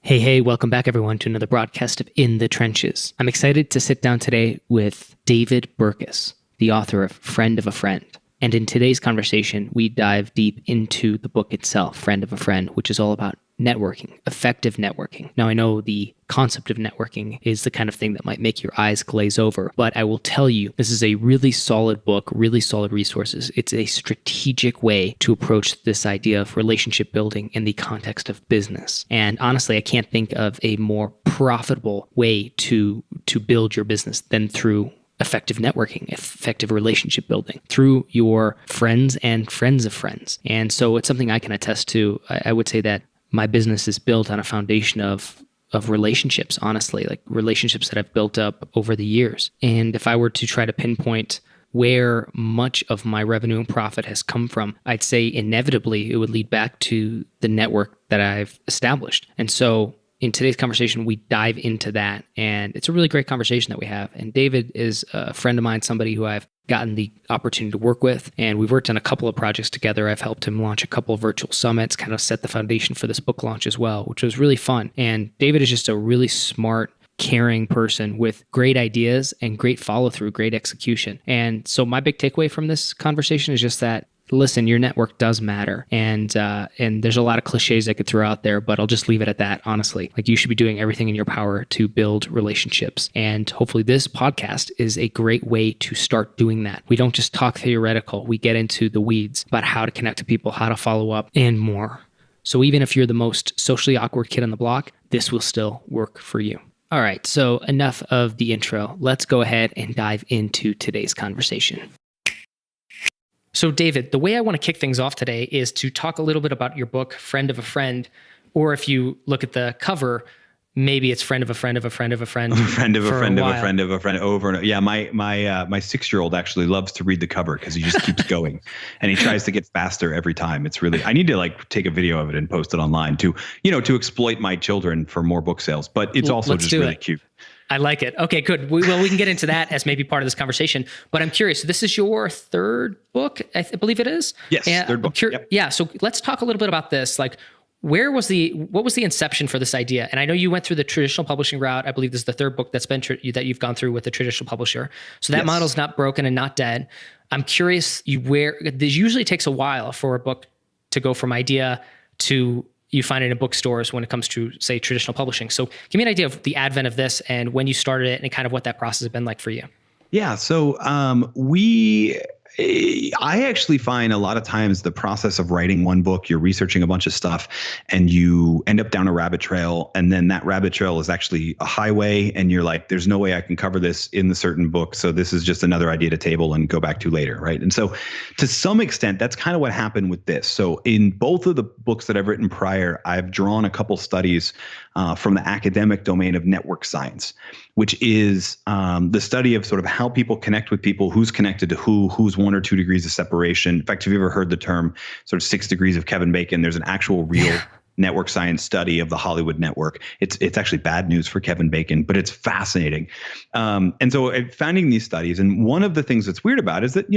Hey, welcome back everyone to another broadcast of In the Trenches. I'm excited to sit down today with David Burkus, the author of Friend of a Friend. And in today's conversation, we dive deep into the book itself, Friend of a Friend, which is all about networking, effective networking. Now, I know the concept of networking is the kind of thing that might make your eyes glaze over, but I will tell you, this is a really solid book, really solid resources. It's a strategic way to approach this idea of relationship building in the context of business. And honestly, I can't think of a more profitable way to build your business than through effective networking, effective relationship building through your friends and friends of friends. And so it's something I can attest to. I would say that my business is built on a foundation of relationships, honestly, like relationships that I've built up over the years. And if I were to try to pinpoint where much of my revenue and profit has come from, I'd say inevitably it would lead back to the network that I've established. And so in today's conversation, we dive into that, and it's a really great conversation that we have. And David is a friend of mine, somebody who I've gotten the opportunity to work with, and we've worked on a couple of projects together. I've helped him launch a couple of virtual summits, kind of set the foundation for this book launch as well, which was really fun. And David is just a really smart, caring person with great ideas and great follow-through, great execution. And so my big takeaway from this conversation is just that, listen, your network does matter. And there's a lot of cliches I could throw out there, but I'll just leave it at that, honestly. Like, you should be doing everything in your power to build relationships. And hopefully this podcast is a great way to start doing that. We don't just talk theoretical. We get into the weeds about how to connect to people, how to follow up, and more. So even if you're the most socially awkward kid on the block, this will still work for you. All right, so enough of the intro. Let's go ahead and dive into today's conversation. So David, the way I want to kick things off today is to talk a little bit about your book, Friend of a Friend, or if you look at the cover, maybe it's Friend of a Friend of a Friend of a Friend. Friend of a friend of a friend of a friend over and over. Yeah, my 6-year-old actually loves to read the cover because he just keeps going and he tries to get faster every time. It's really, I need to take a video of it and post it online to exploit my children for more book sales, but it's also just really cute. I like it. Okay, good. We can get into that as maybe part of this conversation, but I'm curious. So this is your third book, I believe it is? Yes, third book. Yep. Yeah, so let's talk a little bit about this. Like, what was the inception for this idea? And I know you went through the traditional publishing route. I believe this is the third book that you've gone through with the traditional publisher. So that model's not broken and not dead. I'm curious, this usually takes a while for a book to go from idea to you find it in bookstores when it comes to, say, traditional publishing. So give me an idea of the advent of this and when you started it and kind of what that process has been like for you. Yeah. So I actually find a lot of times the process of writing one book, you're researching a bunch of stuff and you end up down a rabbit trail. And then that rabbit trail is actually a highway. And you're like, there's no way I can cover this in the certain book. So this is just another idea to table and go back to later. Right. And so to some extent, that's kind of what happened with this. So in both of the books that I've written prior, I've drawn a couple studies from the academic domain of network science, which is the study of sort of how people connect with people, who's connected to who's 1 or 2 degrees of separation. In fact, have you ever heard the term sort of 6 degrees of Kevin Bacon? There's an actual real network science study of the Hollywood network. It's actually bad news for Kevin Bacon, but it's fascinating. And so finding these studies, and one of the things that's weird about it is that,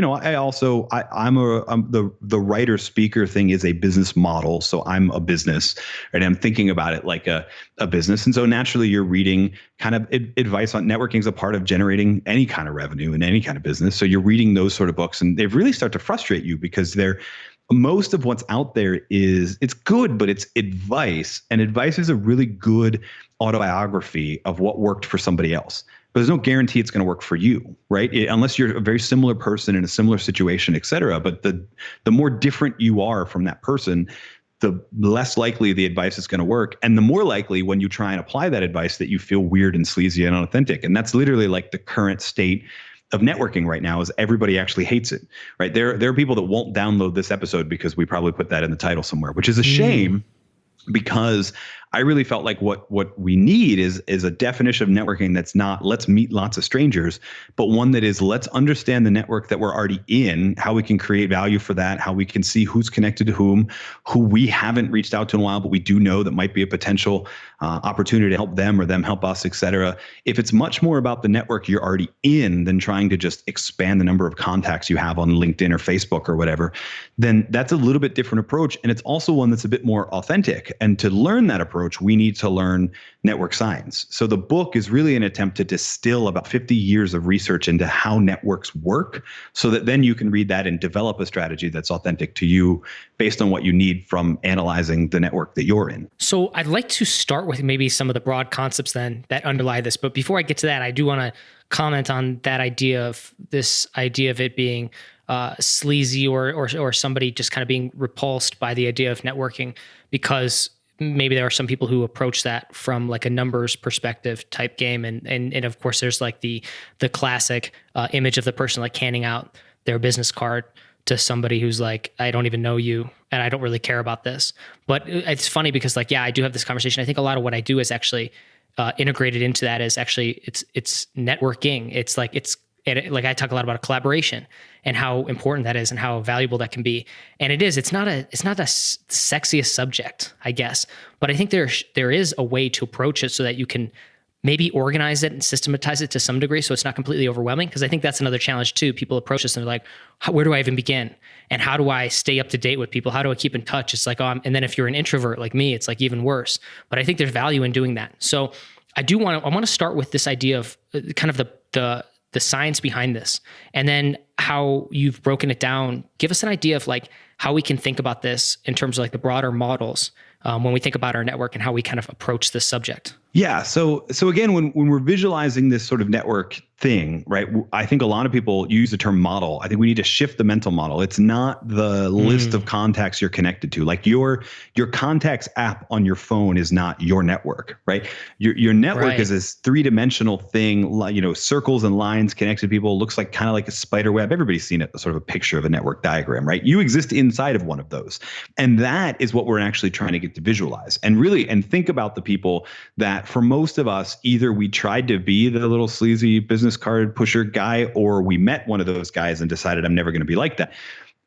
the writer speaker thing is a business model. So I'm a business, right? I'm thinking about it like a business. And so naturally you're reading kind of advice on networking is a part of generating any kind of revenue in any kind of business. So you're reading those sort of books and they really start to frustrate you because most of what's out there it's good, but it's advice. And advice is a really good autobiography of what worked for somebody else. But there's no guarantee it's going to work for you, right? Unless you're a very similar person in a similar situation, et cetera. But the more different you are from that person, the less likely the advice is going to work. And the more likely when you try and apply that advice that you feel weird and sleazy and unauthentic. And that's literally like the current state of networking right now is everybody actually hates it, right? There are people that won't download this episode because we probably put that in the title somewhere, which is a shame because I really felt like what we need is a definition of networking that's not let's meet lots of strangers, but one that is let's understand the network that we're already in, how we can create value for that, how we can see who's connected to whom, who we haven't reached out to in a while, but we do know that might be a potential opportunity to help them or them help us, et cetera. If it's much more about the network you're already in than trying to just expand the number of contacts you have on LinkedIn or Facebook or whatever, then that's a little bit different approach. And it's also one that's a bit more authentic. And to learn that approach, approach, we need to learn network science. So the book is really an attempt to distill about 50 years of research into how networks work, so that then you can read that and develop a strategy that's authentic to you based on what you need from analyzing the network that you're in. So I'd like to start with maybe some of the broad concepts then that underlie this. But before I get to that, I do want to comment on that idea of it being sleazy or somebody just kind of being repulsed by the idea of networking, because maybe there are some people who approach that from like a numbers perspective type game. And of course there's like the classic image of the person like handing out their business card to somebody who's like, I don't even know you and I don't really care about this. But it's funny because like, yeah, I do have this conversation. I think a lot of what I do is actually integrated into that is actually it's networking. It's like I talk a lot about collaboration and how important that is and how valuable that can be. And it's not a sexiest subject, I guess, but I think there is a way to approach it so that you can maybe organize it and systematize it to some degree so it's not completely overwhelming. Because I think that's another challenge too. People approach this and they're like, where do I even begin? And how do I stay up to date with people? How do I keep in touch? It's like, and then if you're an introvert like me, it's like even worse. But I think there's value in doing that. So I want to start with this idea of kind of the science behind this, and then how you've broken it down. Give us an idea of like how we can think about this in terms of like the broader models when we think about our network and how we kind of approach this subject. Yeah. So again, when we're visualizing this sort of network thing, right, I think a lot of people use the term model. I think we need to shift the mental model. It's not the list of contacts you're connected to. Like your contacts app on your phone is not your network, right? Your network is this three-dimensional thing, circles and lines connected to people. It looks like kind of like a spider web. Everybody's seen it, sort of a picture of a network diagram, right? You exist inside of one of those. And that is what we're actually trying to get to visualize and think about the people that for most of us, either we tried to be the little sleazy business card pusher guy, or we met one of those guys and decided I'm never going to be like that.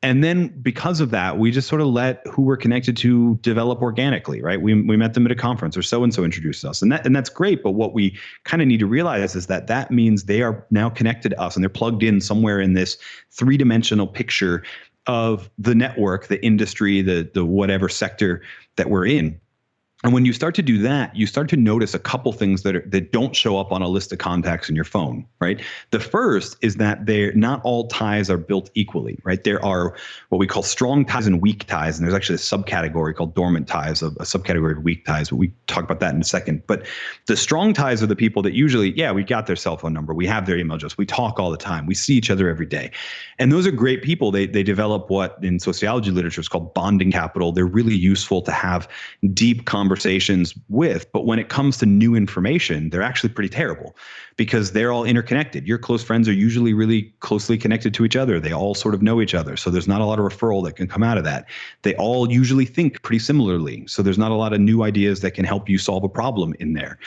And then because of that, we just sort of let who we're connected to develop organically, right? We met them at a conference or so-and-so introduced us. And that's great. But what we kind of need to realize is that means they are now connected to us and they're plugged in somewhere in this three-dimensional picture of the network, the industry, the whatever sector that we're in. And when you start to do that, you start to notice a couple things that don't show up on a list of contacts in your phone, right? The first is that not all ties are built equally, right? There are what we call strong ties and weak ties, and there's actually a subcategory called dormant ties, a subcategory of weak ties, but we talk about that in a second. But the strong ties are the people that usually, we got their cell phone number, we have their email address, we talk all the time, we see each other every day. And those are great people. They develop what in sociology literature is called bonding capital. They're really useful to have deep conversations with, but when it comes to new information, they're actually pretty terrible because they're all interconnected. Your close friends are usually really closely connected to each other. They all sort of know each other. So there's not a lot of referral that can come out of that. They all usually think pretty similarly. So there's not a lot of new ideas that can help you solve a problem in there.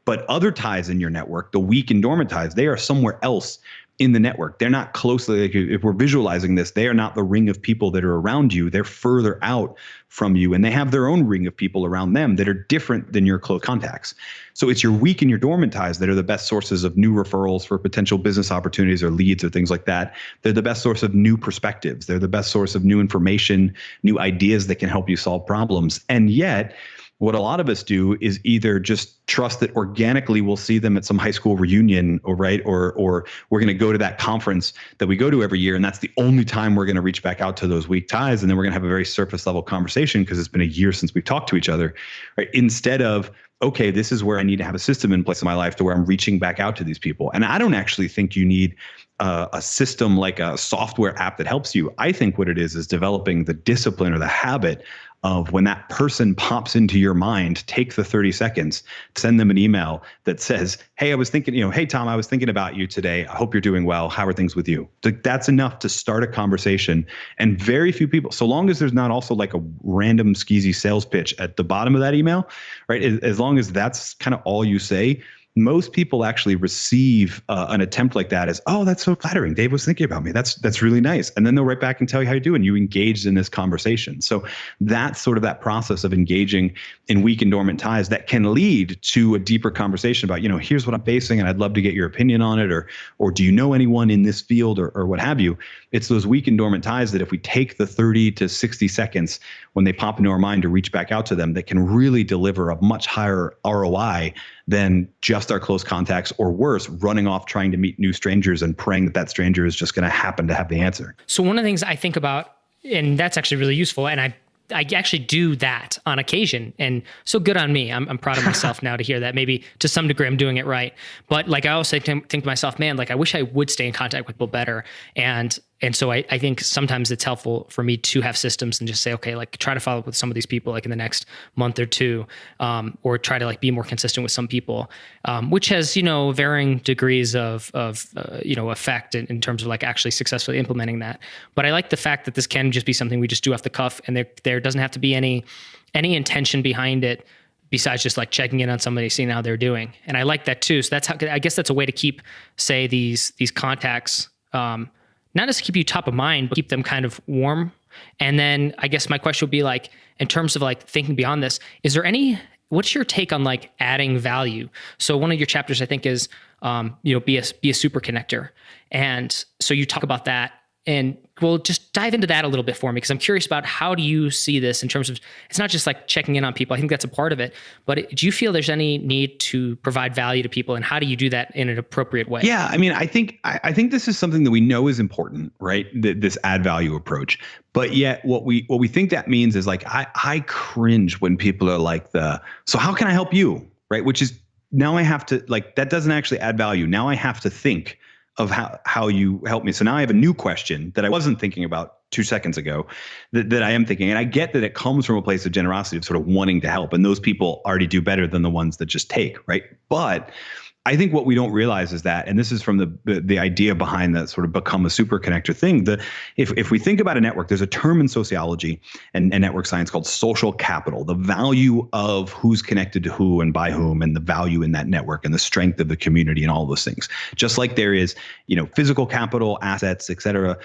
But other ties in your network, the weak and dormant ties, they are somewhere else in the network. They're not closely, like if we're visualizing this, they are not the ring of people that are around you. They're further out from you, and they have their own ring of people around them that are different than your close contacts. So it's your weak and your dormant ties that are the best sources of new referrals for potential business opportunities or leads or things like that. They're the best source of new perspectives. They're the best source of new information, new ideas that can help you solve problems. And yet, what a lot of us do is either just trust that organically we'll see them at some high school reunion, or we're going to go to that conference that we go to every year, and that's the only time we're going to reach back out to those weak ties, and then we're going to have a very surface level conversation because it's been a year since we've talked to each other, right? Instead of, okay, this is where I need to have a system in place in my life to where I'm reaching back out to these people. And I don't actually think you need a system like a software app that helps you. I think what it is developing the discipline or the habit of when that person pops into your mind, take the 30 seconds, send them an email that says, hey, I was thinking, hey, Tom, I was thinking about you today. I hope you're doing well. How are things with you? That's enough to start a conversation. And very few people, so long as there's not also like a random skeezy sales pitch at the bottom of that email, right? As long as that's kind of all you say, most people actually receive an attempt like that as, oh, that's so flattering. Dave was thinking about me. That's really nice. And then they'll write back and tell you how you do, and you engaged in this conversation. So that's sort of that process of engaging in weak and dormant ties that can lead to a deeper conversation about, here's what I'm facing, and I'd love to get your opinion on it, or do you know anyone in this field, or what have you. It's those weak and dormant ties that if we take the 30 to 60 seconds when they pop into our mind to reach back out to them, that can really deliver a much higher ROI than just our close contacts, or worse, running off trying to meet new strangers and praying that stranger is just going to happen to have the answer. So one of the things I think about, and that's actually really useful, and I actually do that on occasion. And so good on me. I'm proud of myself now to hear that. Maybe to some degree I'm doing it right. But like I also think to myself, man, like I wish I would stay in contact with people better. And so I think sometimes it's helpful for me to have systems and just say, okay, like try to follow up with some of these people like in the next month or two, or try to like be more consistent with some people, which has, varying degrees of effect in terms of like actually successfully implementing that. But I like the fact that this can just be something we just do off the cuff, and there doesn't have to be any intention behind it besides just like checking in on somebody, seeing how they're doing. And I like that too. So that's how, I guess that's a way to keep, say, these contacts, not just keep you top of mind, but keep them kind of warm. And then I guess my question would be like, in terms of like thinking beyond this, what's your take on like adding value? So one of your chapters, I think, is, be a super connector. And so you talk about that, and we'll just dive into that a little bit for me, because I'm curious about how do you see this in terms of, it's not just like checking in on people. I think that's a part of it, but do you feel there's any need to provide value to people, and how do you do that in an appropriate way? Yeah, I mean, I think this is something that we know is important, right? This add value approach. But yet what we think that means is like, I cringe when people are like so how can I help you? Right? Which is, now I have to, like, that doesn't actually add value. Now I have to think of how you help me. So now I have a new question that I wasn't thinking about 2 seconds ago that I am thinking. And I get that it comes from a place of generosity, of sort of wanting to help. And those people already do better than the ones that just take, right? But I think what we don't realize is that, and this is from the idea behind that sort of become a super connector thing, if we think about a network, there's a term in sociology and network science called social capital, the value of who's connected to who and by whom, and the value in that network and the strength of the community and all those things. Just like there is, physical capital, assets, et cetera,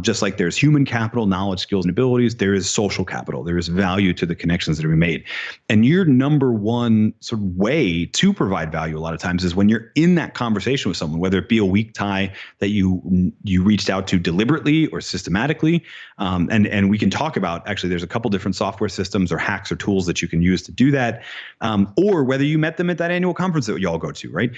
just like there's human capital, knowledge, skills, and abilities, there is social capital. There is value to the connections that are made. And your number one sort of way to provide value a lot of times is when you're in that conversation with someone, whether it be a weak tie that you reached out to deliberately or systematically. And we can talk about, actually, there's a couple different software systems or hacks or tools that you can use to do that. Or whether you met them at that annual conference that you all go to, right?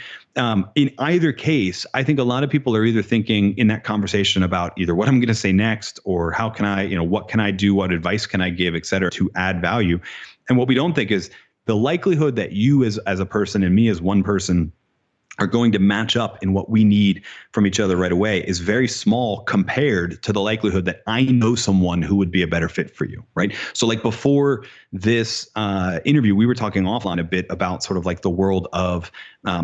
In either case, I think a lot of people are either thinking in that conversation about either what I'm going to say next, or how can I, what can I do? What advice can I give, et cetera, to add value? And what we don't think is the likelihood that you as a person and me as one person are going to match up in what we need from each other right away is very small compared to the likelihood that I know someone who would be a better fit for you, right? So like before this interview, we were talking offline a bit about sort of like the world of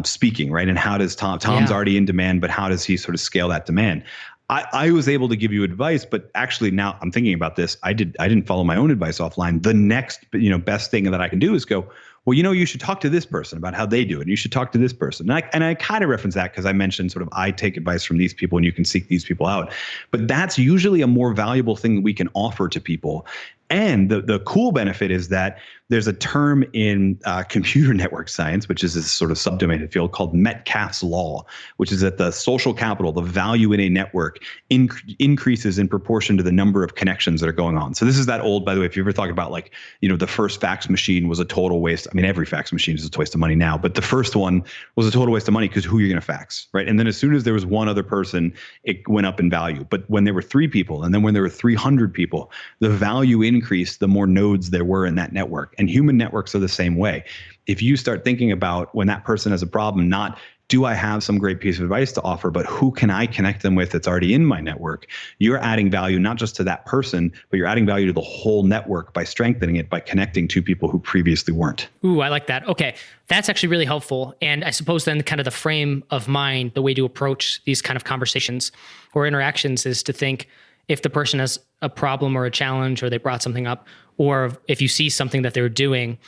speaking, right? And how does Tom's already in demand, but how does he sort of scale that demand? I was able to give you advice, but actually now I'm thinking about this. I didn't follow my own advice offline. The next, best thing that I can do is go, well, you should talk to this person about how they do it. You should talk to this person. And I kind of reference that because I mentioned sort of I take advice from these people and you can seek these people out. But that's usually a more valuable thing that we can offer to people. And the cool benefit is that there's a term in computer network science, which is this sort of subdomain field called Metcalfe's law, which is that the social capital, the value in a network, increases in proportion to the number of connections that are going on. So this is that old, by the way, if you ever talk about like, the first fax machine was a total waste. I mean, every fax machine is a waste of money now, but the first one was a total waste of money because who you're going to fax, right? And then as soon as there was one other person, it went up in value. But when there were 3 people, and then when there were 300 people, the value increased the more nodes there were in that network. And human networks are the same way. If you start thinking about when that person has a problem, not do I have some great piece of advice to offer, but who can I connect them with that's already in my network? You're adding value not just to that person, but you're adding value to the whole network by strengthening it, by connecting to people who previously weren't. Ooh, I like that. Okay. That's actually really helpful. And I suppose then kind of the frame of mind, the way to approach these kind of conversations or interactions is to think, if the person has a problem or a challenge, or they brought something up, or if you see something that they're doing,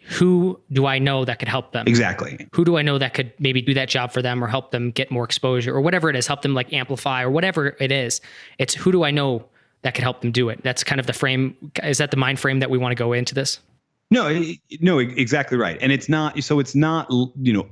who do I know that could help them? Exactly. Who do I know that could maybe do that job for them or help them get more exposure or whatever it is, help them like amplify or whatever it is. It's who do I know that could help them do it? That's kind of the frame. Is that the mind frame that we want to go into this? No, exactly right. And it's not,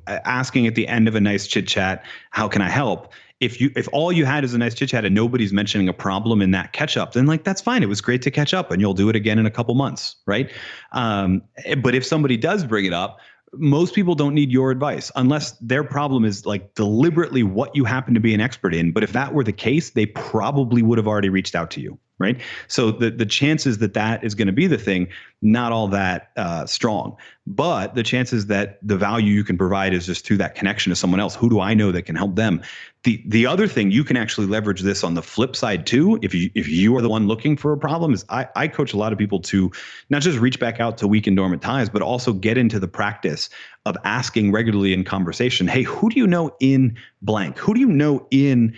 asking at the end of a nice chit chat, how can I help? If all you had is a nice chit chat and nobody's mentioning a problem in that catch up, then like, that's fine. It was great to catch up and you'll do it again in a couple months. Right. But if somebody does bring it up, most people don't need your advice unless their problem is like deliberately what you happen to be an expert in. But if that were the case, they probably would have already reached out to you. Right. So the chances that is going to be the thing, not all that strong, but the chances that the value you can provide is just through that connection to someone else. Who do I know that can help them? The other thing, you can actually leverage this on the flip side too. If you are the one looking for a problem, is I coach a lot of people to not just reach back out to weak and dormant ties, but also get into the practice of asking regularly in conversation, hey, who do you know in blank? Who do you know in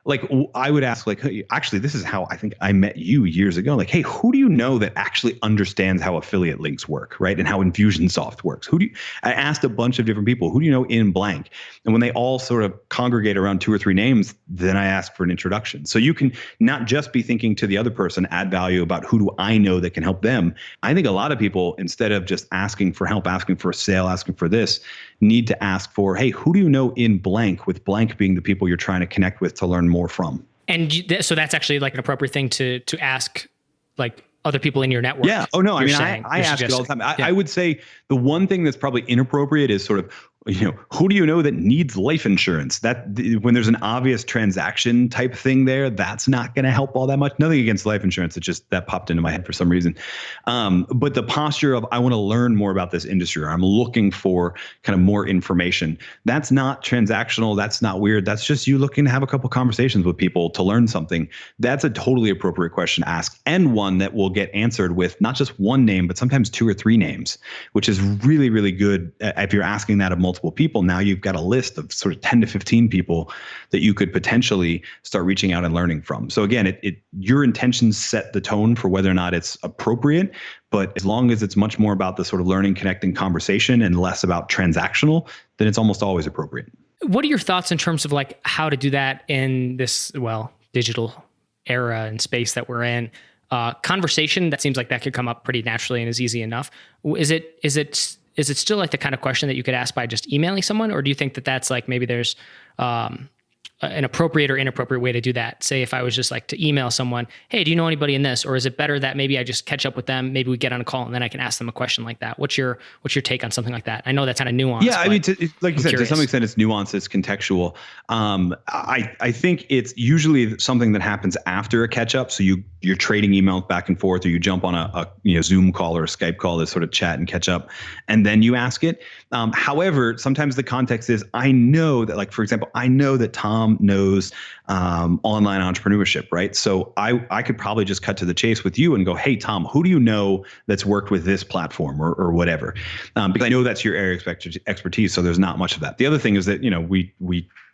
like I would ask, like, hey, actually, this is how I think I met you years ago. Like, hey, who do you know that actually understands how affiliate links work, right? And how Infusionsoft works? I asked a bunch of different people, who do you know in blank? And when they all sort of congregate around 2 or 3 names, then I ask for an introduction. So you can not just be thinking to the other person, add value about who do I know that can help them. I think a lot of people, instead of just asking for help, asking for a sale, asking for this, need to ask for, hey, who do you know in blank, with blank being the people you're trying to connect with to learn more from. And so that's actually like an appropriate thing to ask like other people in your network. Yeah. Oh no. I mean, I ask it all the time. I would say the one thing that's probably inappropriate is sort of, who do you know that needs life insurance? That when there's an obvious transaction type thing there, that's not going to help all that much. Nothing against life insurance. It just, that popped into my head for some reason. But the posture of, I want to learn more about this industry, or I'm looking for kind of more information. That's not transactional. That's not weird. That's just you looking to have a couple conversations with people to learn something. That's a totally appropriate question to ask, and one that will get answered with not just one name, but sometimes 2 or 3 names, which is really, really good. If you're asking that of multiple people, now you've got a list of sort of 10 to 15 people that you could potentially start reaching out and learning from. So again, your intentions set the tone for whether or not it's appropriate. But as long as it's much more about the sort of learning, connecting conversation and less about transactional, then it's almost always appropriate. What are your thoughts in terms of like how to do that in this, digital era and space that we're in? Conversation, that seems like that could come up pretty naturally and is easy enough. Is it still like the kind of question that you could ask by just emailing someone? Or do you think that that's like, maybe there's an appropriate or inappropriate way to do that? Say if I was just like to email someone, hey, do you know anybody in this? Or is it better that maybe I just catch up with them, maybe we get on a call and then I can ask them a question like that? What's your take on something like that? I know that's kind of nuanced. Yeah, I mean, like you said, to some extent it's nuanced, it's contextual. I think it's usually something that happens after a catch up. So you're trading emails back and forth, or you jump on a Zoom call or a Skype call to sort of chat and catch up, and then you ask it. However, sometimes the context is, I know that, like, for example, I know that Tom knows online entrepreneurship, right? So I could probably just cut to the chase with you and go, hey, Tom, who do you know that's worked with this platform or whatever? Because I know that's your area of expertise. So there's not much of that. The other thing is that,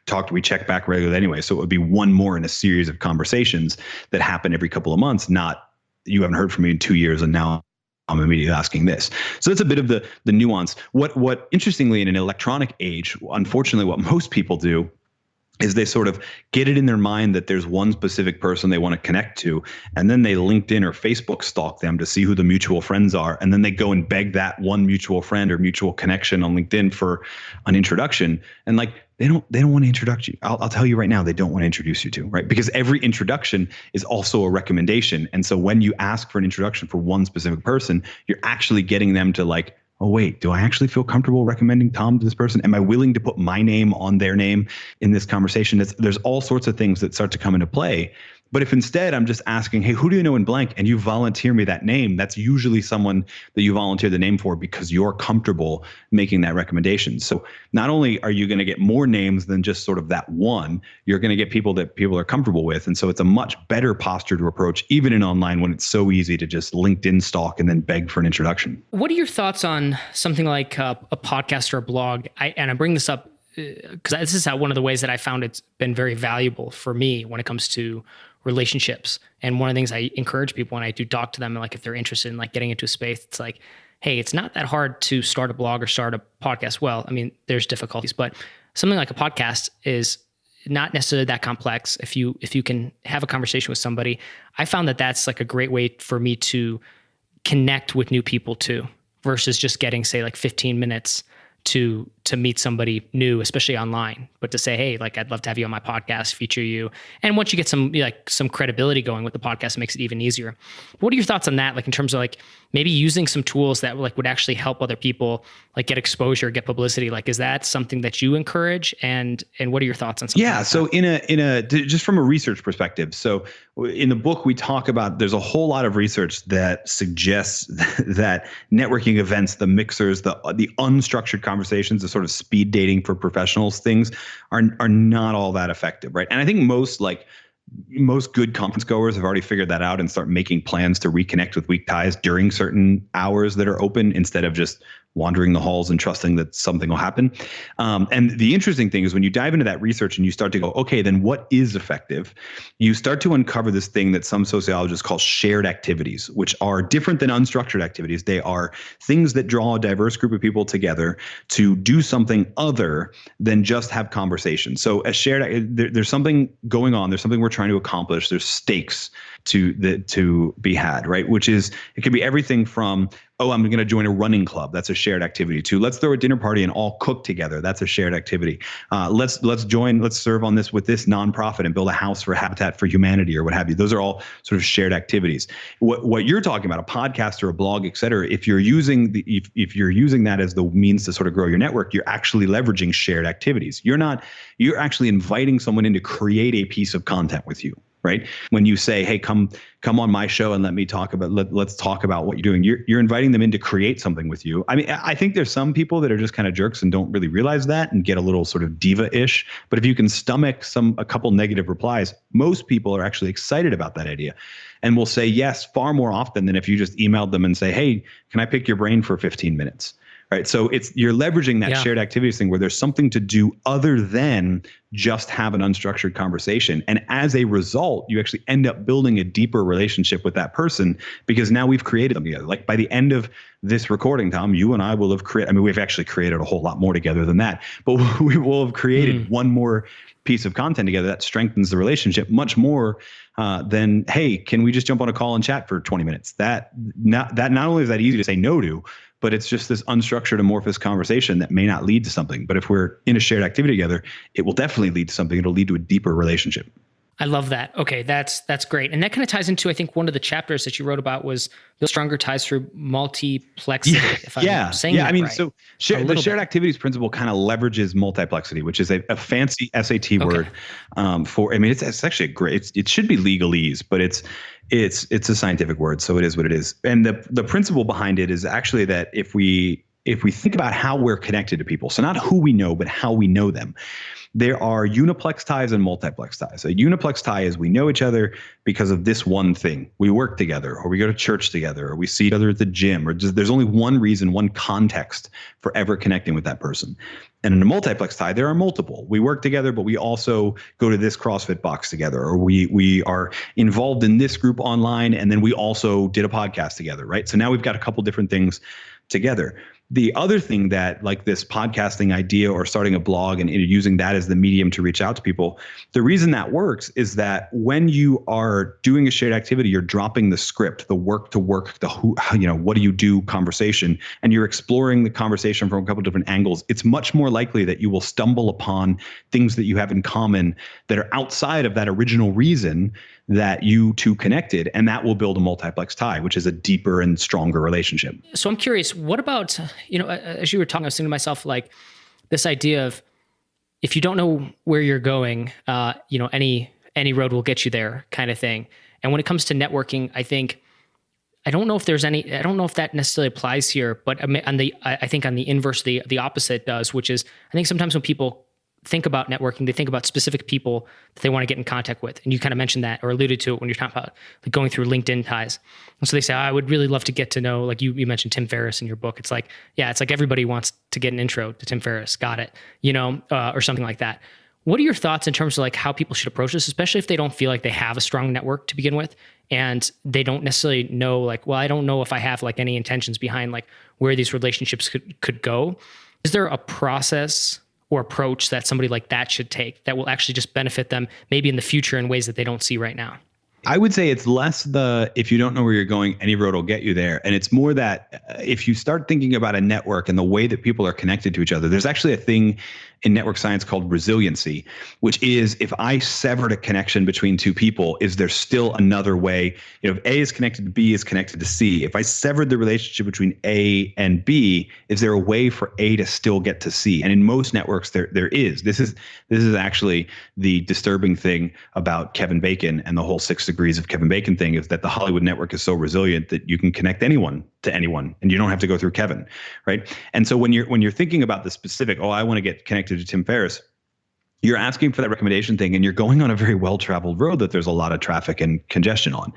we check back regularly anyway. So it would be one more in a series of conversations that happen every couple of months, not you haven't heard from me in 2 years and now I'm immediately asking this. So that's a bit of the nuance. What interestingly, in an electronic age, unfortunately, what most people do is they sort of get it in their mind that there's one specific person they want to connect to, and then they LinkedIn or Facebook stalk them to see who the mutual friends are, and then they go and beg that one mutual friend or mutual connection on LinkedIn for an introduction. And like, they don't want to introduce you. I'll tell you right now, they don't want to introduce you to, right? Because every introduction is also a recommendation. And so when you ask for an introduction for one specific person, you're actually getting them to like, oh, wait, do I actually feel comfortable recommending Tom to this person? Am I willing to put my name on their name in this conversation? There's all sorts of things that start to come into play. But if instead I'm just asking, hey, who do you know in blank? And you volunteer me that name, that's usually someone that you volunteer the name for because you're comfortable making that recommendation. So not only are you going to get more names than just sort of that one, you're going to get people that people are comfortable with. And so it's a much better posture to approach, even in online, when it's so easy to just LinkedIn stalk and then beg for an introduction. What are your thoughts on something like a podcast or a blog? I bring this up because this is one of the ways that I found it's been very valuable for me when it comes to relationships. And one of the things I encourage people when I do talk to them, like if they're interested in like getting into a space, it's like, hey, it's not that hard to start a blog or start a podcast. Well, I mean, there's difficulties, but something like a podcast is not necessarily that complex. If you can have a conversation with somebody, I found that that's like a great way for me to connect with new people too, versus just getting, say, like 15 minutes to meet somebody new, especially online, but to say, hey, like, I'd love to have you on my podcast, feature you. And once you get some credibility going with the podcast, it makes it even easier. What are your thoughts on that? Like in terms of like maybe using some tools that like would actually help other people like get exposure, get publicity. Like, is that something that you encourage? And what are your thoughts on something like so that? just from a research perspective. So in the book, we talk about, there's a whole lot of research that suggests that networking events, the mixers, the unstructured conversations, the sort of speed dating for professionals things are not all that effective, right? And I think most good conference goers have already figured that out and start making plans to reconnect with weak ties during certain hours that are open instead of just wandering the halls and trusting that something will happen. And the interesting thing is when you dive into that research and you start to go, okay, then what is effective? You start to uncover this thing that some sociologists call shared activities, which are different than unstructured activities. They are things that draw a diverse group of people together to do something other than just have conversations. So a there's something going on. There's something we're trying to accomplish. There's stakes to be had, right? Which is, it could be everything from, oh, I'm going to join a running club. That's a shared activity. To let's throw a dinner party and all cook together. That's a shared activity. Let's serve on this with this nonprofit and build a house for Habitat for Humanity or what have you. Those are all sort of shared activities. What you're talking about, a podcast or a blog, et cetera, if you're using that as the means to sort of grow your network, you're actually leveraging shared activities. You're actually inviting someone in to create a piece of content with you. Right? When you say, hey, come on my show and let's talk about what you're doing. You're inviting them in to create something with you. I mean, I think there's some people that are just kind of jerks and don't really realize that and get a little sort of diva-ish. But if you can stomach a couple negative replies, most people are actually excited about that idea and will say yes far more often than if you just emailed them and say, hey, can I pick your brain for 15 minutes? Right. So you're leveraging that shared activities thing where there's something to do other than just have an unstructured conversation. And as a result, you actually end up building a deeper relationship with that person because now we've created them together. Like by the end of this recording, Tom, you and I will have we've actually created a whole lot more together than that, but we will have created one more piece of content together that strengthens the relationship much more than, hey, can we just jump on a call and chat for 20 minutes? That not only is that easy to say no to, but it's just this unstructured amorphous conversation that may not lead to something. But if we're in a shared activity together, it will definitely lead to something. It'll lead to a deeper relationship. I love that. Okay, that's great. And that kind of ties into, I think, one of the chapters that you wrote about was build stronger ties through multiplexity. If I'm saying that right. So the shared activities principle kind of leverages multiplexity, which is a fancy SAT word for. I mean, it's actually a great. It should be legalese, but it's a scientific word, so it is what it is. And the principle behind it is actually that if we think about how we're connected to people, so not who we know, but how we know them. There are uniplex ties and multiplex ties. A uniplex tie is we know each other because of this one thing. We work together, or we go to church together, or we see each other at the gym, or just there's only one reason, one context for ever connecting with that person. And in a multiplex tie, there are multiple. We work together, but we also go to this CrossFit box together, or we are involved in this group online, and then we also did a podcast together, right? So now we've got a couple different things together. The other thing that, like this podcasting idea or starting a blog and using that as the medium to reach out to people, the reason that works is that when you are doing a shared activity, you're dropping the script, the work to work, the who, what do you do conversation, and you're exploring the conversation from a couple different angles. It's much more likely that you will stumble upon things that you have in common that are outside of that original reason that you two connected, and that will build a multiplex tie, which is a deeper and stronger relationship. So I'm curious, what about, as you were talking, I was thinking to myself, like this idea of if you don't know where you're going, any road will get you there kind of thing. And when it comes to networking, I don't know if that necessarily applies here, but I think on the inverse, the opposite does, which is I think sometimes when people think about networking, they think about specific people that they want to get in contact with. And you kind of mentioned that or alluded to it when you're talking about like going through LinkedIn ties. And so they say, I would really love to get to know, like you mentioned Tim Ferriss in your book. It's like, it's like everybody wants to get an intro to Tim Ferriss. Got it. Or something like that. What are your thoughts in terms of like how people should approach this, especially if they don't feel like they have a strong network to begin with, and they don't necessarily know like, well, I don't know if I have like any intentions behind like where these relationships could go. Is there a process or approach that somebody like that should take that will actually just benefit them maybe in the future in ways that they don't see right now? I would say it's less if you don't know where you're going, any road will get you there. And it's more that if you start thinking about a network and the way that people are connected to each other, there's actually a thing in network science called resiliency, which is if I severed a connection between two people, is there still another way? If A is connected to B is connected to C. If I severed the relationship between A and B, is there a way for A to still get to C? And in most networks, there is. This is actually the disturbing thing about Kevin Bacon and the whole 6 degrees of Kevin Bacon thing, is that the Hollywood network is so resilient that you can connect anyone to anyone and you don't have to go through Kevin, right? And so when you're thinking about the specific, I want to get connected to Tim Ferriss, you're asking for that recommendation thing and you're going on a very well-traveled road that there's a lot of traffic and congestion on.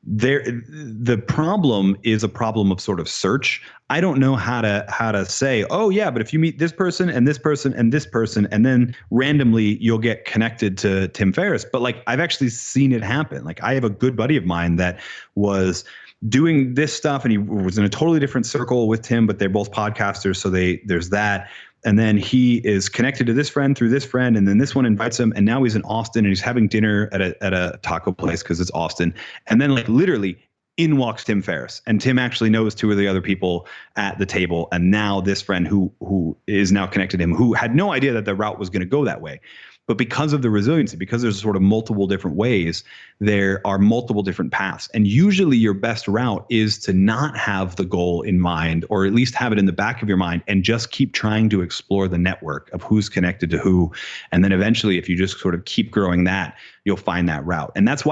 The problem is a problem of sort of search. I don't know how to say, oh yeah, but if you meet this person and this person and this person, and then randomly you'll get connected to Tim Ferriss. But like I've actually seen it happen. Like I have a good buddy of mine that was doing this stuff and he was in a totally different circle with Tim, but they're both podcasters. So there's that. And then he is connected to this friend through this friend. And then this one invites him. And now he's in Austin and he's having dinner at a taco place because it's Austin. And then like literally in walks Tim Ferriss. And Tim actually knows 2 of the other people at the table. And now this friend who is now connected to him, who had no idea that the route was going to go that way. But because of the resiliency, because there's sort of multiple different ways, there are multiple different paths. And usually your best route is to not have the goal in mind, or at least have it in the back of your mind and just keep trying to explore the network of who's connected to who. And then eventually, if you just sort of keep growing that, you'll find that route. And that's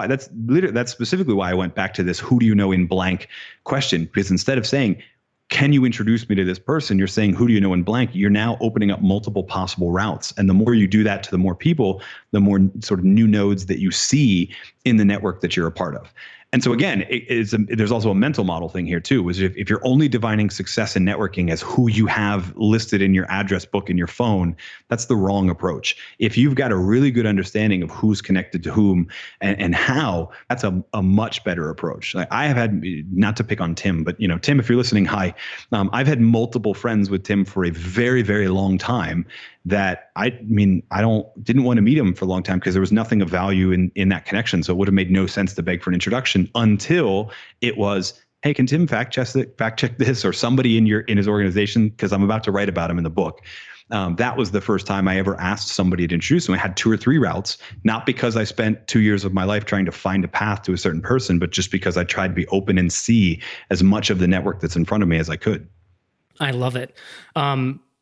specifically why I went back to this who do you know in blank question, because instead of saying, can you introduce me to this person? You're saying, who do you know in blank? You're now opening up multiple possible routes. And the more you do that to the more people, the more sort of new nodes that you see in the network that you're a part of. And so again, there's also a mental model thing here too, which if you're only defining success in networking as who you have listed in your address book in your phone, that's the wrong approach. If you've got a really good understanding of who's connected to whom and how, that's a much better approach. Like I have had, not to pick on Tim, but Tim, if you're listening, hi. I've had multiple friends with Tim for a very, very long time that didn't want to meet him for a long time because there was nothing of value in that connection. So it would have made no sense to beg for an introduction until it was, hey, can Tim fact check this, or somebody in his organization, because I'm about to write about him in the book. That was the first time I ever asked somebody to introduce him. I had 2 or 3 routes, not because I spent 2 years of my life trying to find a path to a certain person, but just because I tried to be open and see as much of the network that's in front of me as I could. I love it.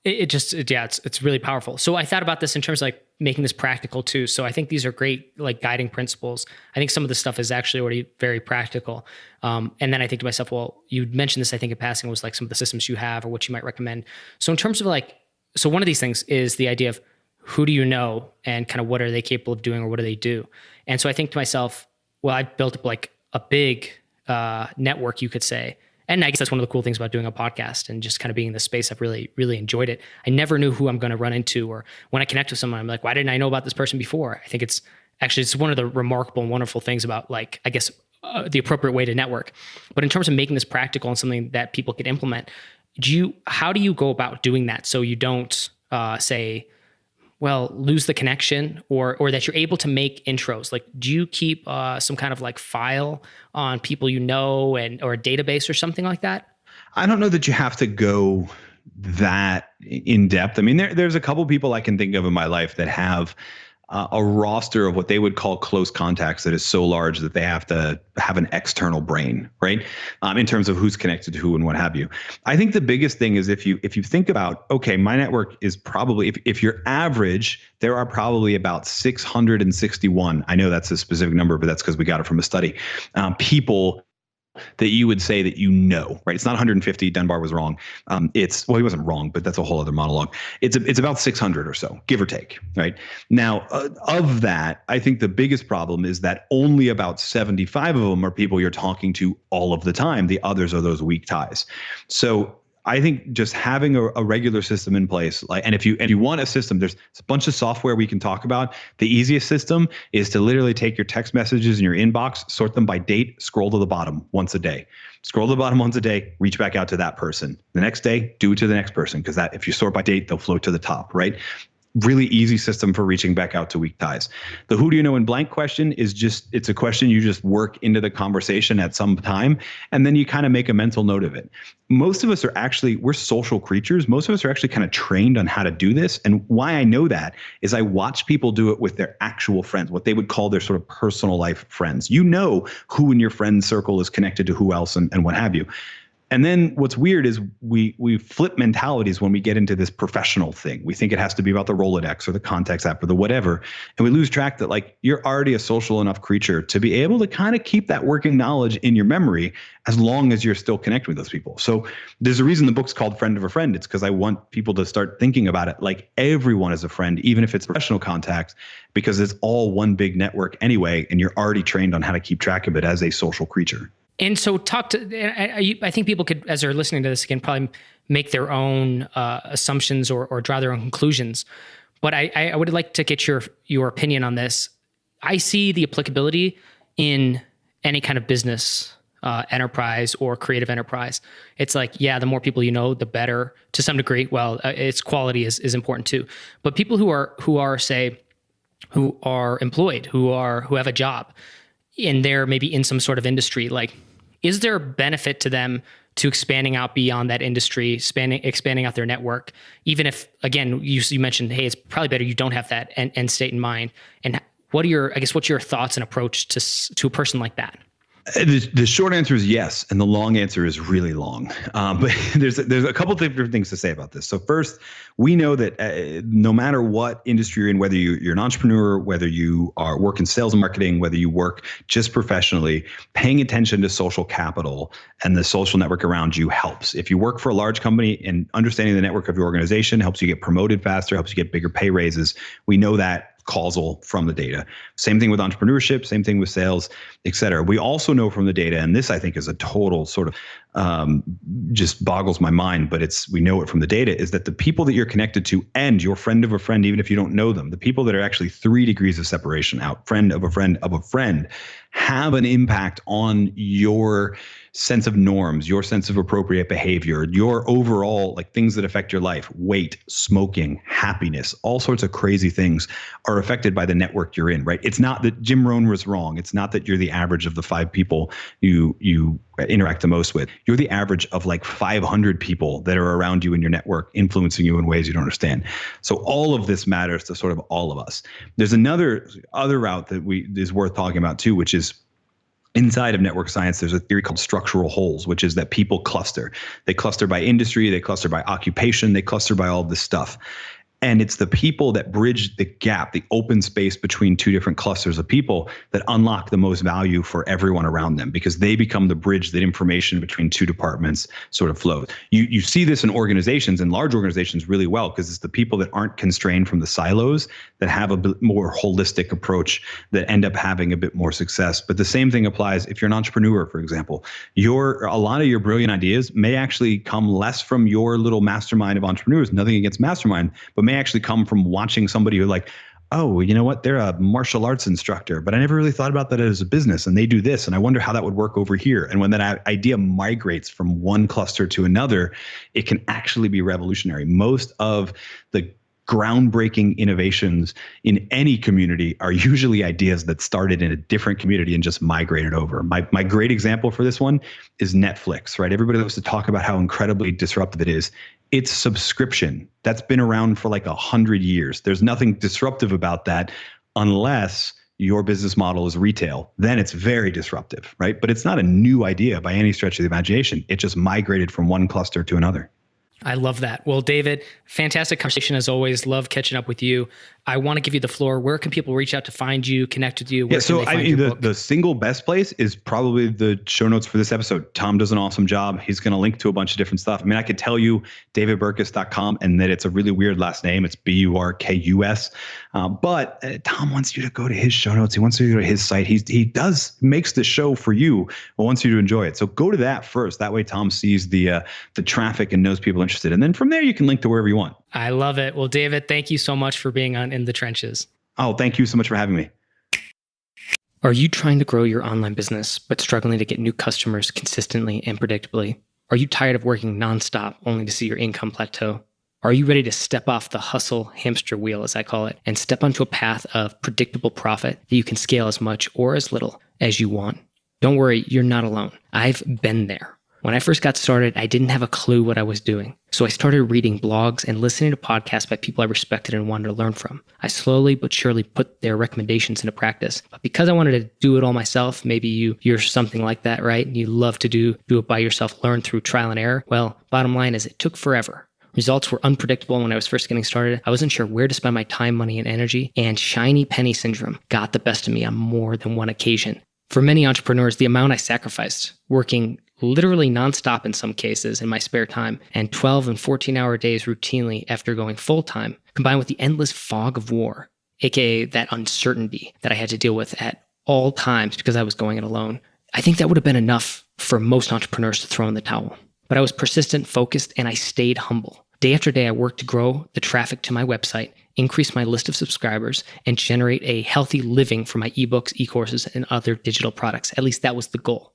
It's really powerful. So I thought about this in terms of like making this practical too. So I think these are great like guiding principles. I think some of the stuff is actually already very practical. And then I think to myself, well, you mentioned this, I think in passing, was like some of the systems you have or what you might recommend. So in terms of like, so one of these things is the idea of who do you know and kind of what are they capable of doing or what do they do? And so I think to myself, well, I built up like a big network, you could say. And I guess that's one of the cool things about doing a podcast and just kind of being in the space. I've really, really enjoyed it. I never knew who I'm going to run into, or when I connect with someone, I'm like, why didn't I know about this person before? I think it's one of the remarkable and wonderful things about like, I guess, the appropriate way to network. But in terms of making this practical and something that people could implement, how do you go about doing that so you don't lose the connection or that you're able to make intros? Like, do you keep some kind of like file on people you know or a database or something like that? I don't know that you have to go that in depth. I mean, there's a couple people I can think of in my life that have a roster of what they would call close contacts that is so large that they have to have an external brain, right? In terms of who's connected to who and what have you. I think the biggest thing is if you think about, okay, my network is probably, if you're average, there are probably about 661. I know that's a specific number, but that's because we got it from a study. People that you would say that right? It's not 150. Dunbar was wrong. He wasn't wrong, but that's a whole other monologue. It's about 600 or so, give or take, right? Now, of that, I think the biggest problem is that only about 75 of them are people you're talking to all of the time. The others are those weak ties. So I think just having a regular system in place, like, and if you want a system, there's a bunch of software we can talk about. The easiest system is to literally take your text messages in your inbox, sort them by date, scroll to the bottom once a day. Scroll to the bottom once a day, reach back out to that person. The next day, do it to the next person, because that if you sort by date, they'll float to the top, right? Really easy system for reaching back out to weak ties. The who do you know in blank question is just, it's a question you just work into the conversation at some time, and then you kind of make a mental note of it. Most of us are actually, we're social creatures. Most of us are actually kind of trained on how to do this. And why I know that is I watch people do it with their actual friends, what they would call their sort of personal life friends. You know who in your friend circle is connected to who else and what have you. And then what's weird is we flip mentalities when we get into this professional thing. We think it has to be about the Rolodex or the contacts app or the whatever. And we lose track that like you're already a social enough creature to be able to kind of keep that working knowledge in your memory as long as you're still connected with those people. So there's a reason the book's called Friend of a Friend. It's because I want people to start thinking about it like everyone is a friend, even if it's professional contacts, because it's all one big network anyway, and you're already trained on how to keep track of it as a social creature. And so I think people could, as they're listening to this again, probably make their own assumptions or draw their own conclusions. But I would like to get your opinion on this. I see the applicability in any kind of business enterprise or creative enterprise. It's like, yeah, the more people you know, the better to some degree. Well, its quality is important too. But people who are employed, who have a job, and they're maybe in some sort of industry, like, is there a benefit to them to expanding out beyond that industry, expanding out their network, even if, again, you mentioned, hey, it's probably better you don't have that end state in mind. And what's your thoughts and approach to a person like that? The short answer is yes, and the long answer is really long. But there's a couple of different things to say about this. So first, we know that no matter what industry you're in, whether you're an entrepreneur, whether you work in sales and marketing, whether you work just professionally, paying attention to social capital and the social network around you helps. If you work for a large company, and understanding the network of your organization helps you get promoted faster, helps you get bigger pay raises. We know that causal from the data. Same thing with entrepreneurship, same thing with sales, et cetera. We also know from the data, and this I think is a total sort of just boggles my mind, but we know it from the data, is that the people that you're connected to and your friend of a friend, even if you don't know them, the people that are actually 3 degrees of separation out, friend of a friend of a friend, have an impact on your sense of norms, your sense of appropriate behavior, your overall, like, things that affect your life, weight, smoking, happiness, all sorts of crazy things are affected by the network you're in, right? It's not that Jim Rohn was wrong. It's not that you're the average of the 5 people you interact the most with. You're the average of like 500 people that are around you in your network, influencing you in ways you don't understand. So all of this matters to sort of all of us. There's other route that is worth talking about too, which is, inside of network science, there's a theory called structural holes, which is that people cluster. They cluster by industry, they cluster by occupation, they cluster by all of this stuff. And it's the people that bridge the gap, the open space between 2 different clusters of people, that unlock the most value for everyone around them, because they become the bridge that information between 2 departments sort of flows. You see this in organizations, in large organizations, really well, because it's the people that aren't constrained from the silos that have a bit more holistic approach that end up having a bit more success. But the same thing applies if you're an entrepreneur, for example. A lot of your brilliant ideas may actually come less from your little mastermind of entrepreneurs, nothing against mastermind, but may actually come from watching somebody who, like, oh, you know what, they're a martial arts instructor, but I never really thought about that as a business, and they do this, and I wonder how that would work over here. And when that idea migrates from one cluster to another, it can actually be revolutionary. Most of the groundbreaking innovations in any community are usually ideas that started in a different community and just migrated over. My great example for this one is Netflix, right? Everybody loves to talk about how incredibly disruptive it is. It's subscription. That's been around for like 100 years. There's nothing disruptive about that unless your business model is retail. Then it's very disruptive, right? But it's not a new idea by any stretch of the imagination. It just migrated from one cluster to another. I love that. Well, David, fantastic conversation as always. Love catching up with you. I want to give you the floor. Where can people reach out to find you, connect with you? Where so can they find your book? The single best place is probably the show notes for this episode. Tom does an awesome job. He's going to link to a bunch of different stuff. I mean, I could tell you davidburkus.com and that it's a really weird last name. It's Burkus. But Tom wants you to go to his show notes. He wants you to go to his site. He makes the show for you, but wants you to enjoy it. So go to that first. That way Tom sees the traffic and knows people interested. And then from there, you can link to wherever you want. I love it. Well, David, thank you so much for being on In the Trenches. Oh, thank you so much for having me. Are you trying to grow your online business, but struggling to get new customers consistently and predictably? Are you tired of working nonstop only to see your income plateau? Are you ready to step off the hustle hamster wheel, as I call it, and step onto a path of predictable profit that you can scale as much or as little as you want? Don't worry, you're not alone. I've been there. When I first got started, I didn't have a clue what I was doing. So I started reading blogs and listening to podcasts by people I respected and wanted to learn from. I slowly but surely put their recommendations into practice. But because I wanted to do it all myself, maybe you're something like that, right? And you love to do it by yourself, learn through trial and error. Well, bottom line is it took forever. Results were unpredictable when I was first getting started. I wasn't sure where to spend my time, money, and energy. And shiny penny syndrome got the best of me on more than one occasion. For many entrepreneurs, the amount I sacrificed, working literally nonstop in some cases in my spare time, and 12 and 14-hour days routinely after going full-time, combined with the endless fog of war, aka that uncertainty that I had to deal with at all times because I was going it alone, I think that would have been enough for most entrepreneurs to throw in the towel. But I was persistent, focused, and I stayed humble. Day after day, I worked to grow the traffic to my website, increase my list of subscribers, and generate a healthy living for my ebooks, e-courses, and other digital products. At least that was the goal.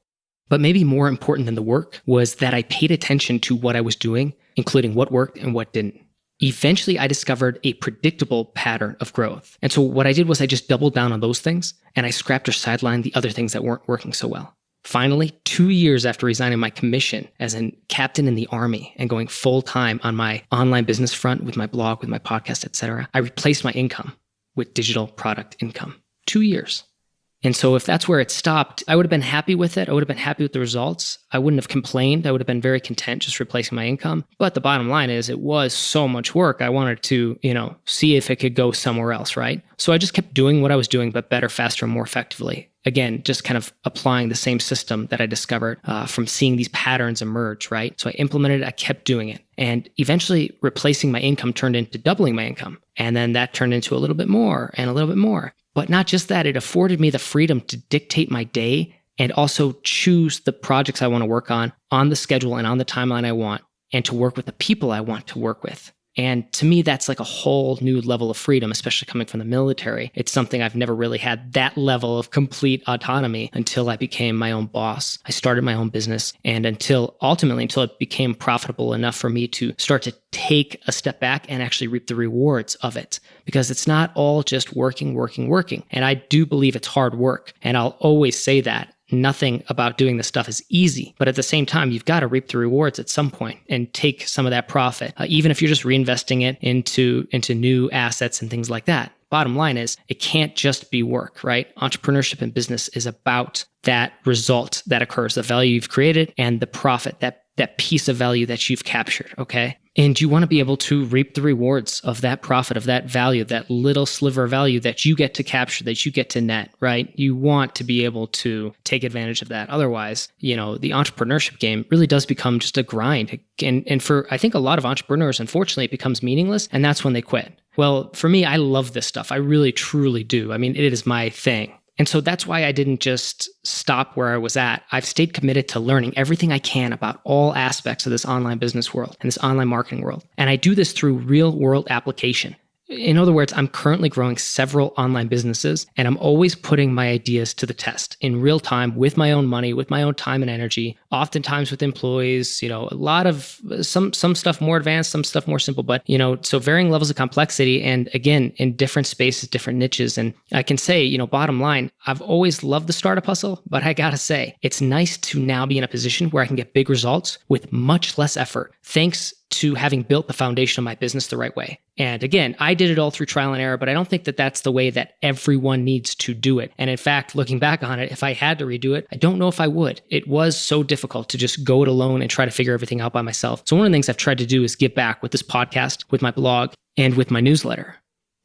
But maybe more important than the work was that I paid attention to what I was doing, including what worked and what didn't. Eventually, I discovered a predictable pattern of growth. And so what I did was I just doubled down on those things, and I scrapped or sidelined the other things that weren't working so well. Finally, 2 years after resigning my commission as a captain in the Army and going full-time on my online business front with my blog, with my podcast, etc., I replaced my income with digital product income. 2 years. And so if that's where it stopped, I would have been happy with it. I would have been happy with the results. I wouldn't have complained. I would have been very content just replacing my income. But the bottom line is it was so much work. I wanted to, see if it could go somewhere else, right? So I just kept doing what I was doing, but better, faster, and more effectively. Again, just kind of applying the same system that I discovered from seeing these patterns emerge, right? So I implemented it, I kept doing it. And eventually replacing my income turned into doubling my income. And then that turned into a little bit more and a little bit more. But not just that, it afforded me the freedom to dictate my day and also choose the projects I want to work on the schedule and on the timeline I want, and to work with the people I want to work with. And to me, that's like a whole new level of freedom, especially coming from the military. It's something I've never really had that level of complete autonomy until I became my own boss. I started my own business, and until it became profitable enough for me to start to take a step back and actually reap the rewards of it. Because it's not all just working. And I do believe it's hard work. And I'll always say that. Nothing about doing this stuff is easy, but at the same time, you've got to reap the rewards at some point and take some of that profit, even if you're just reinvesting it into new assets and things like that. Bottom line is, it can't just be work, right? Entrepreneurship and business is about that result that occurs, the value you've created and the profit, that piece of value that you've captured, okay? And you want to be able to reap the rewards of that profit, of that value, that little sliver of value that you get to capture, that you get to net, right? You want to be able to take advantage of that. Otherwise, the entrepreneurship game really does become just a grind. And for, I think, a lot of entrepreneurs, unfortunately, it becomes meaningless, and that's when they quit. Well, for me, I love this stuff. I really, truly do. I mean, it is my thing. And so that's why I didn't just stop where I was at. I've stayed committed to learning everything I can about all aspects of this online business world and this online marketing world. And I do this through real world application. In other words, I'm currently growing several online businesses, and I'm always putting my ideas to the test in real time with my own money, with my own time and energy, oftentimes with employees, a lot of some stuff more advanced, some stuff more simple, but, so varying levels of complexity, and again, in different spaces, different niches. And I can say, bottom line, I've always loved the startup hustle, but I gotta say, it's nice to now be in a position where I can get big results with much less effort, thanks to having built the foundation of my business the right way. And again, I did it all through trial and error, but I don't think that that's the way that everyone needs to do it. And in fact, looking back on it, if I had to redo it, I don't know if I would. It was so difficult to just go it alone and try to figure everything out by myself. So one of the things I've tried to do is give back with this podcast, with my blog, and with my newsletter.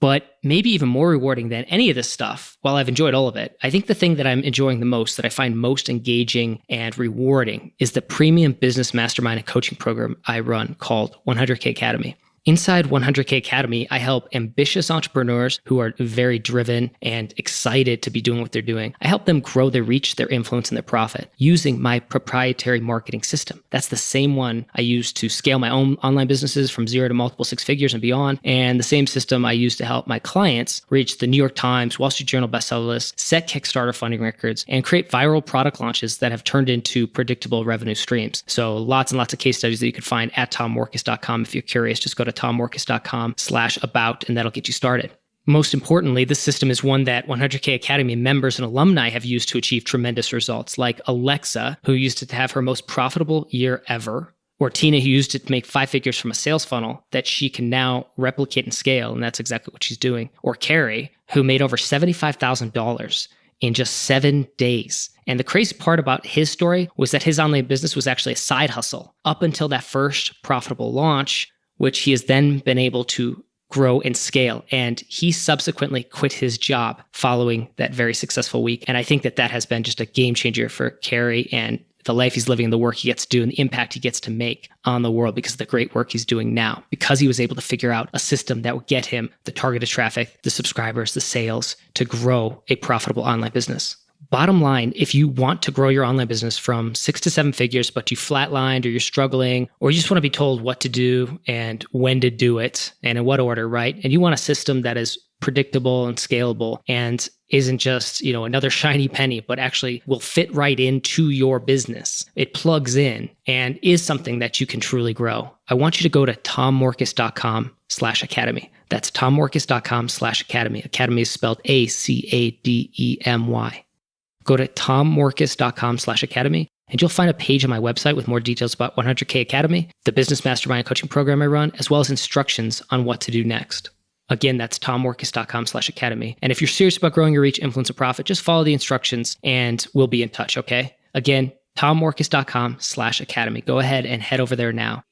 But maybe even more rewarding than any of this stuff, while I've enjoyed all of it, I think the thing that I'm enjoying the most, that I find most engaging and rewarding, is the premium business mastermind and coaching program I run called 100K Academy. Inside 100K Academy, I help ambitious entrepreneurs who are very driven and excited to be doing what they're doing. I help them grow their reach, their influence, and their profit using my proprietary marketing system. That's the same one I use to scale my own online businesses from 0 to multiple 6 figures and beyond, and the same system I use to help my clients reach the New York Times, Wall Street Journal bestseller list, set Kickstarter funding records, and create viral product launches that have turned into predictable revenue streams. So lots and lots of case studies that you can find at tommorkus.com. If you're curious, just go to tommorkus.com/about, and that'll get you started. Most importantly, this system is one that 100K Academy members and alumni have used to achieve tremendous results, like Alexa, who used it to have her most profitable year ever, or Tina, who used it to make 5 figures from a sales funnel that she can now replicate and scale, and that's exactly what she's doing. Or Carrie, who made over $75,000 in just 7 days. And the crazy part about his story was that his online business was actually a side hustle up until that first profitable launch, which he has then been able to grow and scale. And he subsequently quit his job following that very successful week. And I think that that has been just a game changer for Carrie and the life he's living and the work he gets to do and the impact he gets to make on the world because of the great work he's doing now, because he was able to figure out a system that would get him the targeted traffic, the subscribers, the sales to grow a profitable online business. Bottom line, if you want to grow your online business from 6 to 7 figures, but you flatlined or you're struggling, or you just want to be told what to do and when to do it and in what order, right? And you want a system that is predictable and scalable and isn't just, another shiny penny, but actually will fit right into your business. It plugs in and is something that you can truly grow. I want you to go to tommorkus.com/academy. That's tommorkus.com/academy. Academy is spelled ACADEMY. Go to tommorkus.com/academy, and you'll find a page on my website with more details about 100K Academy, the business mastermind coaching program I run, as well as instructions on what to do next. Again, that's tommorkus.com/academy. And if you're serious about growing your reach, influence, and profit, just follow the instructions and we'll be in touch, okay? Again, tommorkus.com/academy. Go ahead and head over there now.